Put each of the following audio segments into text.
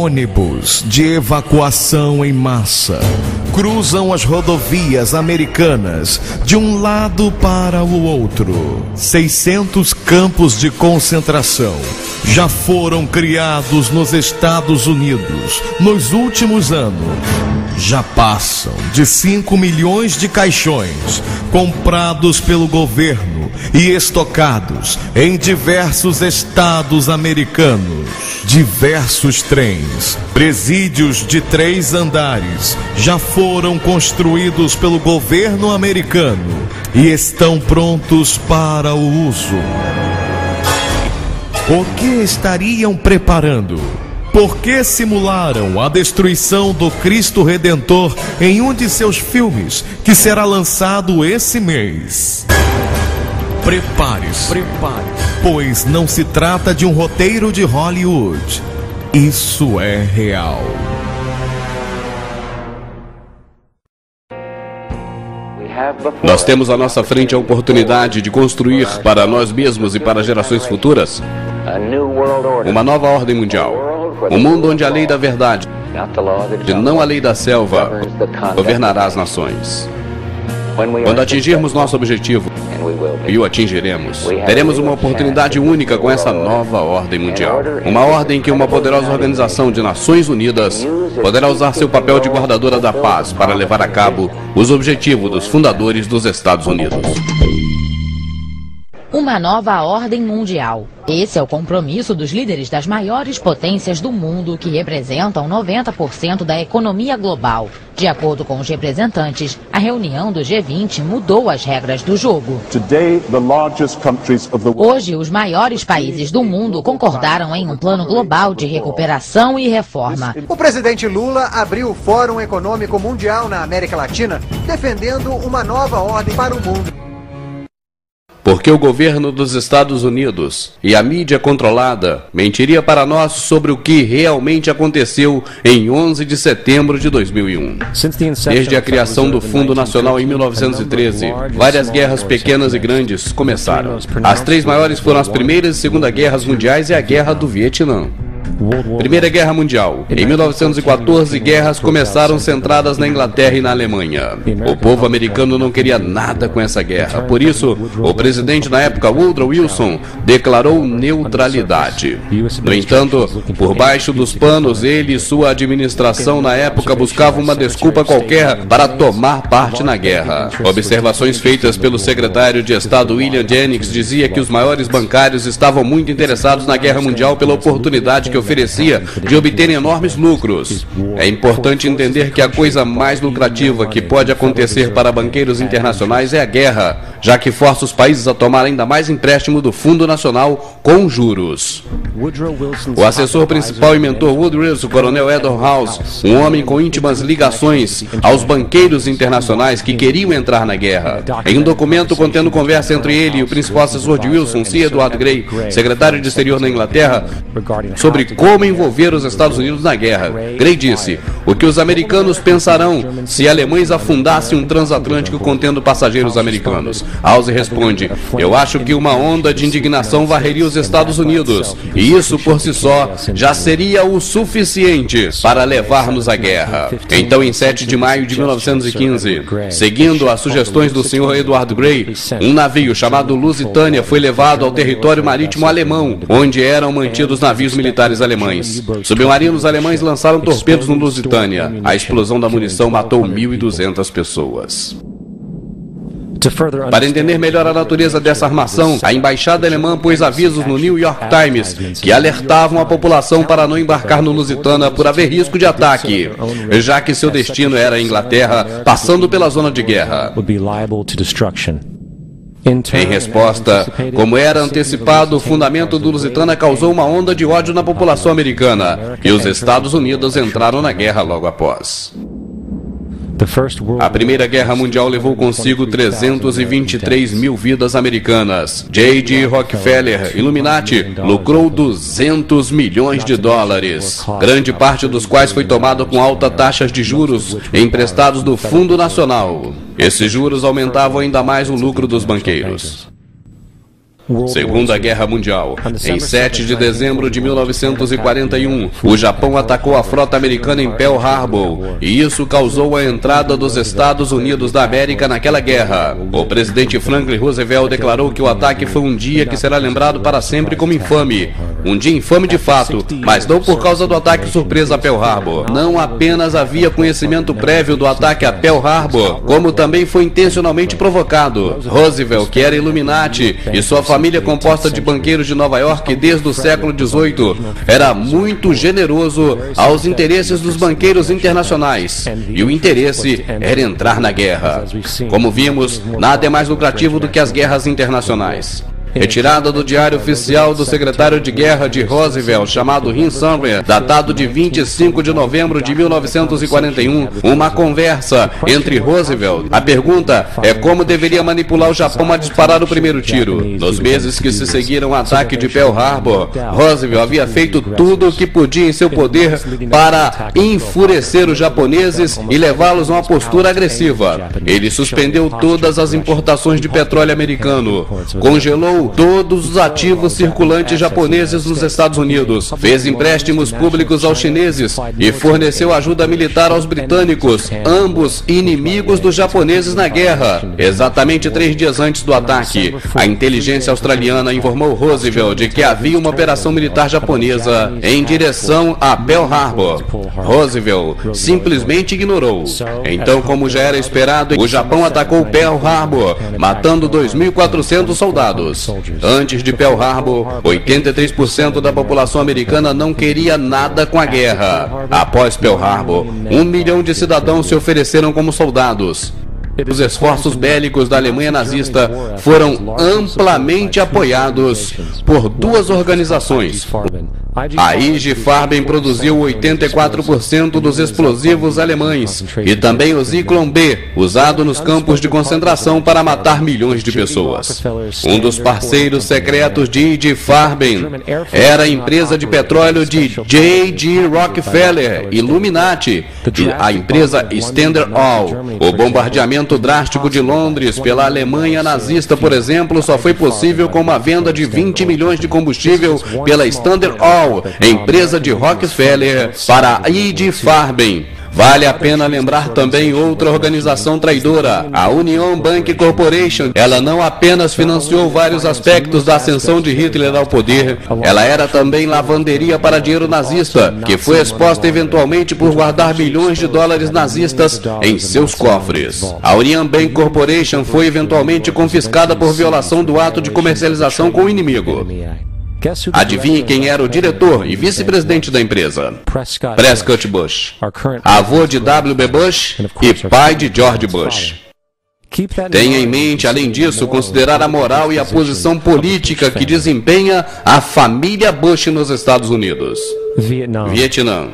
ônibus de evacuação em massa cruzam as rodovias americanas de um lado para o outro. 600 campos de concentração já foram criados nos Estados Unidos nos últimos anos. Já passam de 5 milhões de caixões comprados pelo governo e estocados em diversos estados americanos. Diversos trens, presídios de 3 andares, já foram construídos pelo governo americano e estão prontos para o uso. O que estariam preparando? Por que simularam a destruição do Cristo Redentor em um de seus filmes, que será lançado esse mês? Prepare-se, pois não se trata de um roteiro de Hollywood. Isso é real. Nós temos à nossa frente a oportunidade de construir para nós mesmos e para gerações futuras uma nova ordem mundial. Um mundo onde a lei da verdade, e não a lei da selva, governará as nações. Quando atingirmos nosso objetivo, e o atingiremos, teremos uma oportunidade única com essa nova ordem mundial. Uma ordem que uma poderosa organização de Nações Unidas poderá usar seu papel de guardadora da paz para levar a cabo os objetivos dos fundadores dos Estados Unidos. Uma nova ordem mundial. Esse é o compromisso dos líderes das maiores potências do mundo, que representam 90% da economia global. De acordo com os representantes, a reunião do G20 mudou as regras do jogo. Hoje, os maiores países do mundo concordaram em um plano global de recuperação e reforma. O presidente Lula abriu o Fórum Econômico Mundial na América Latina, defendendo uma nova ordem para o mundo. Porque o governo dos Estados Unidos e a mídia controlada mentiria para nós sobre o que realmente aconteceu em 11 de setembro de 2001. Desde a criação do Fundo Nacional em 1913, várias guerras pequenas e grandes começaram. As 3 maiores foram as Primeiras e Segunda Guerras Mundiais e a Guerra do Vietnã. Primeira Guerra Mundial. Em 1914, guerras começaram centradas na Inglaterra e na Alemanha. O povo americano não queria nada com essa guerra. Por isso, o presidente na época, Woodrow Wilson, declarou neutralidade. No entanto, por baixo dos panos, ele e sua administração na época buscavam uma desculpa qualquer para tomar parte na guerra. Observações feitas pelo secretário de Estado William Jennings dizia que os maiores bancários estavam muito interessados na Guerra Mundial pela oportunidade que oferecia de obter enormes lucros. É importante entender que a coisa mais lucrativa que pode acontecer para banqueiros internacionais é a guerra, já que força os países a tomar ainda mais empréstimo do Fundo Nacional com juros. O assessor principal e mentor Woodrow Wilson, o coronel Edward House, um homem com íntimas ligações aos banqueiros internacionais que queriam entrar na guerra. Em um documento contendo conversa entre ele e o principal assessor de Wilson, C. Edward Grey, secretário de Exterior na Inglaterra, sobre como envolver os Estados Unidos na guerra. Grey disse: o que os americanos pensarão se alemães afundassem um transatlântico contendo passageiros americanos? House responde: eu acho que uma onda de indignação varreria os Estados Unidos, e isso por si só já seria o suficiente para levar-nos à guerra. Então, em 7 de maio de 1915, seguindo as sugestões do Sr. Edward Grey, um navio chamado Lusitânia foi levado ao território marítimo alemão, onde eram mantidos navios militares alemães. Submarinos alemães lançaram torpedos no Lusitânia. A explosão da munição matou 1.200 pessoas. Para entender melhor a natureza dessa armação, a embaixada alemã pôs avisos no New York Times que alertavam a população para não embarcar no Lusitânia por haver risco de ataque, já que seu destino era a Inglaterra, passando pela zona de guerra. Em resposta, como era antecipado, o fundamento do Lusitânia causou uma onda de ódio na população americana, e os Estados Unidos entraram na guerra logo após. A Primeira Guerra Mundial levou consigo 323 mil vidas americanas. J.D. Rockefeller, Illuminati, lucrou 200 milhões de dólares, grande parte dos quais foi tomada com altas taxas de juros emprestados do Fundo Nacional. Esses juros aumentavam ainda mais o lucro dos banqueiros. Segunda Guerra Mundial. Em 7 de dezembro de 1941, o Japão atacou a frota americana em Pearl Harbor, e isso causou a entrada dos Estados Unidos da América naquela guerra. O presidente Franklin Roosevelt declarou que o ataque foi um dia que será lembrado para sempre como infame. Um dia infame de fato, mas não por causa do ataque surpresa a Pearl Harbor. Não apenas havia conhecimento prévio do ataque a Pearl Harbor, como também foi intencionalmente provocado. Roosevelt, que era Illuminati, e sua família composta de banqueiros de Nova York desde o século XVIII, era muito generoso aos interesses dos banqueiros internacionais, e o interesse era entrar na guerra. Como vimos, nada é mais lucrativo do que as guerras internacionais. Retirada do diário oficial do secretário de guerra de Roosevelt, chamado Jim Sumner, datado de 25 de novembro de 1941, uma conversa entre Roosevelt. A pergunta é como deveria manipular o Japão a disparar o primeiro tiro. Nos meses que se seguiram ao ataque de Pearl Harbor, Roosevelt havia feito tudo o que podia em seu poder para enfurecer os japoneses e levá-los a uma postura agressiva. Ele suspendeu todas as importações de petróleo americano, congelou todos os ativos circulantes japoneses nos Estados Unidos, fez empréstimos públicos aos chineses e forneceu ajuda militar aos britânicos, ambos inimigos dos japoneses na guerra. Exatamente 3 dias antes do ataque, a inteligência australiana informou Roosevelt de que havia uma operação militar japonesa em direção a Pearl Harbor. Roosevelt simplesmente ignorou. Então, como já era esperado, o Japão atacou Pearl Harbor, matando 2.400 soldados. Antes de Pearl Harbor, 83% da população americana não queria nada com a guerra. Após Pearl Harbor, 1 milhão de cidadãos se ofereceram como soldados. Os esforços bélicos da Alemanha nazista foram amplamente apoiados por 2 organizações. A IG Farben produziu 84% dos explosivos alemães e também o Zyklon B, usado nos campos de concentração para matar milhões de pessoas. Um dos parceiros secretos de IG Farben era a empresa de petróleo de J.G. Rockefeller, Illuminati, e a empresa Standard Oil. O bombardeamento drástico de Londres pela Alemanha nazista, por exemplo, só foi possível com uma venda de 20 milhões de combustível pela Standard Oil, empresa de Rockefeller, para a IG Farben. Vale a pena lembrar também outra organização traidora, a Union Bank Corporation. Ela não apenas financiou vários aspectos da ascensão de Hitler ao poder, ela era também lavanderia para dinheiro nazista, que foi exposta eventualmente por guardar bilhões de dólares nazistas em seus cofres. A Union Bank Corporation foi eventualmente confiscada por violação do ato de comercialização com o inimigo. Adivinhe quem era o diretor e vice-presidente da empresa? Prescott Bush, avô de W.B. Bush e pai de George Bush. Tenha em mente, além disso, considerar a moral e a posição política que desempenha a família Bush nos Estados Unidos. Vietnã.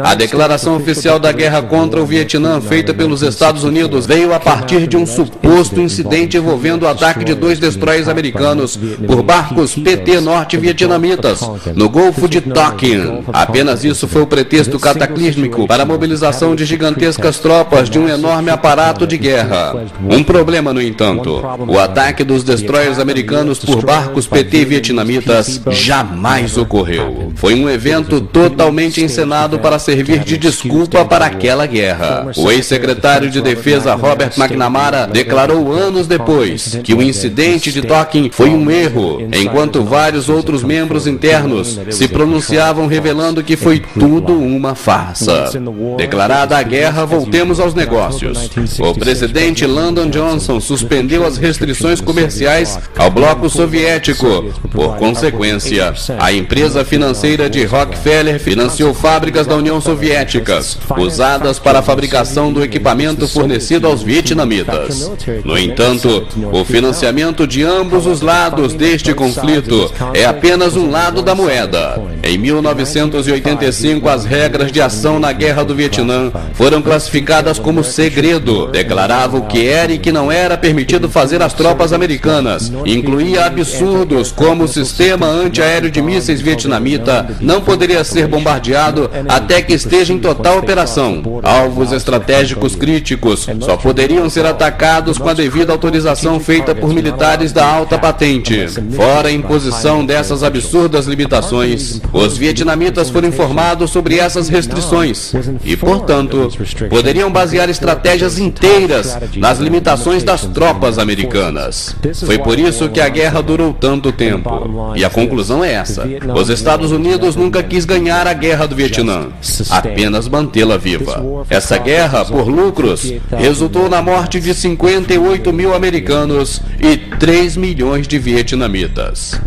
A declaração oficial da guerra contra o Vietnã, feita pelos Estados Unidos, veio a partir de um suposto incidente envolvendo o ataque de 2 destroyers americanos por barcos PT norte-vietnamitas no Golfo de Tonkin. Apenas isso foi o pretexto cataclísmico para a mobilização de gigantescas tropas de um enorme aparato de guerra. Um problema, no entanto: o ataque dos destroyers americanos por barcos PT vietnamitas jamais ocorreu. Foi um evento totalmente encenado para servir de desculpa para aquela guerra. O ex-secretário de Defesa Robert McNamara declarou anos depois que o incidente de Tonkin foi um erro, enquanto vários outros membros internos se pronunciavam revelando que foi tudo uma farsa. Declarada a guerra, voltemos aos negócios. O presidente Lyndon Johnson suspendeu as restrições comerciais ao bloco soviético. Por consequência, a empresa financeira de Rockefeller financiou fábricas da União Soviética, usadas para a fabricação do equipamento fornecido aos vietnamitas. No entanto, o financiamento de ambos os lados deste conflito é apenas um lado da moeda. Em 1985, as regras de ação na Guerra do Vietnã foram classificadas como segredo. Declarava o que era e que não era permitido fazer às tropas americanas. Incluía absurdos como o sistema antiaéreo de mísseis vietnamita não poderia ser bombardeado até até que esteja em total operação. Alvos estratégicos críticos só poderiam ser atacados com a devida autorização feita por militares da alta patente. Fora a imposição dessas absurdas limitações, os vietnamitas foram informados sobre essas restrições e, portanto, poderiam basear estratégias inteiras nas limitações das tropas americanas. Foi por isso que a guerra durou tanto tempo. E a conclusão é essa: os Estados Unidos nunca quis ganhar a guerra do Vietnã, apenas mantê-la viva. Essa guerra, por lucros, resultou na morte de 58 mil americanos e 3 milhões de vietnamitas.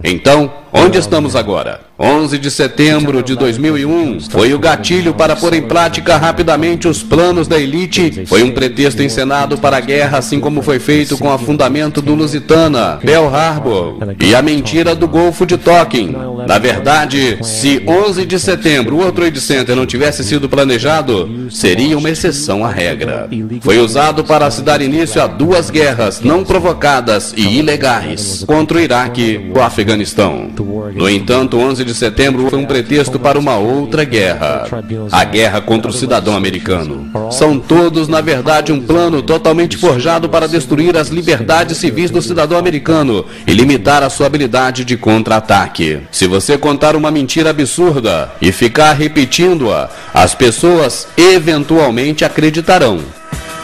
Então, onde estamos agora? 11 de setembro de 2001 foi o gatilho para pôr em prática rapidamente os planos da elite. Foi um pretexto encenado para a guerra, assim como foi feito com o afundamento do Lusitana, Pearl Harbor e a mentira do Golfo de Tonkin. Na verdade, se 11 de setembro o World Trade Center não tivesse sido planejado, seria uma exceção à regra. Foi usado para se dar início a 2 guerras não provocadas e ilegais contra o Iraque e o Afeganistão. No entanto, 11 de setembro foi um pretexto para uma outra guerra, a guerra contra o cidadão americano. São todos, na verdade, um plano totalmente forjado para destruir as liberdades civis do cidadão americano e limitar a sua habilidade de contra-ataque. Se você contar uma mentira absurda e ficar repetindo-a, as pessoas eventualmente acreditarão.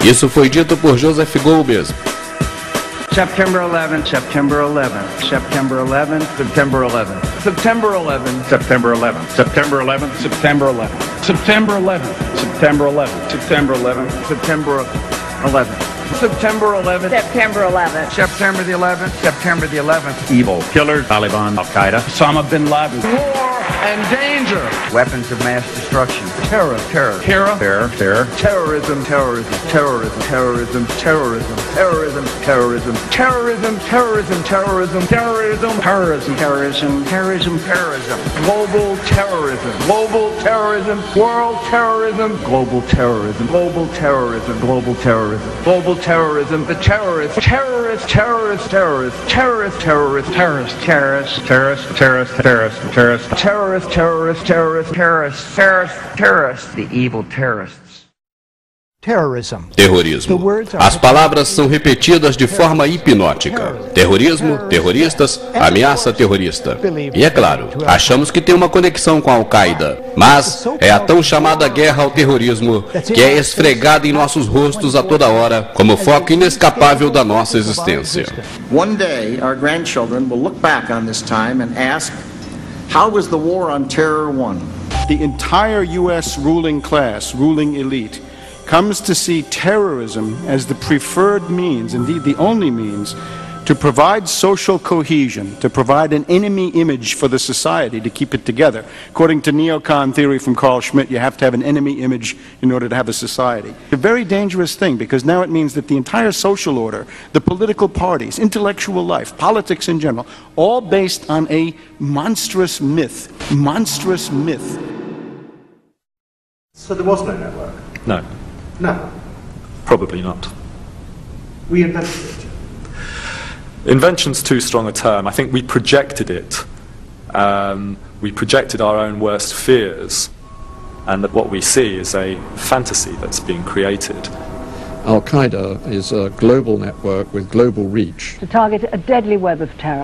Isso foi dito por Joseph Goebbels. September 11, September 11, September 11, September 11, September 11, September 11, September 11, September 11, September 11, September 11, September 11, September 11, September 11, September 11, September the 11th, September the 11th. Evil killers, Taliban, Al-Qaeda, Osama bin Laden. War and danger. Weapons of mass destruction. Terror, terror, terror, terror, terror. Terrorism, terrorism, terrorism, terrorism, terrorism, terrorism, terrorism, terrorism, terrorism, terrorism, terrorism, terrorism, terrorism, terrorism, terrorism. Global terrorism, global terrorism, world terrorism, global terrorism, global terrorism, global terrorism, global terrorism, the terrorists, terrorists, terrorists, terrorists, terrorists, terrorists, terrorists, terrorists, terrorists, terrorists, terrorists, terrorists, terrorists, terrorists, terrorists, terrorists, terrorists, terrorists, the evil terrorists. Terrorismo. As palavras são repetidas de forma hipnótica. Terrorismo, terroristas, ameaça terrorista. E é claro, achamos que tem uma conexão com a Al-Qaeda. Mas é a tão chamada guerra ao terrorismo que é esfregada em nossos rostos a toda hora como foco inescapável da nossa existência. One day our grandchildren will look back on this time and ask, how was the war on terror won? The entire U.S. ruling class, ruling elite, comes to see terrorism as the preferred means, indeed the only means, to provide social cohesion, to provide an enemy image for the society to keep it together. According to neocon theory from Carl Schmitt, you have to have an enemy image in order to have a society. A very dangerous thing, because now it means that the entire social order, the political parties, intellectual life, politics in general, all based on a monstrous myth. Monstrous myth. So there was no network? No. No. Probably not. We invented it. Invention's too strong a term. I think we projected it. We projected our own worst fears, and that what we see is a fantasy that's being created. Al-Qaeda is a global network with global reach. To target a deadly web of terror.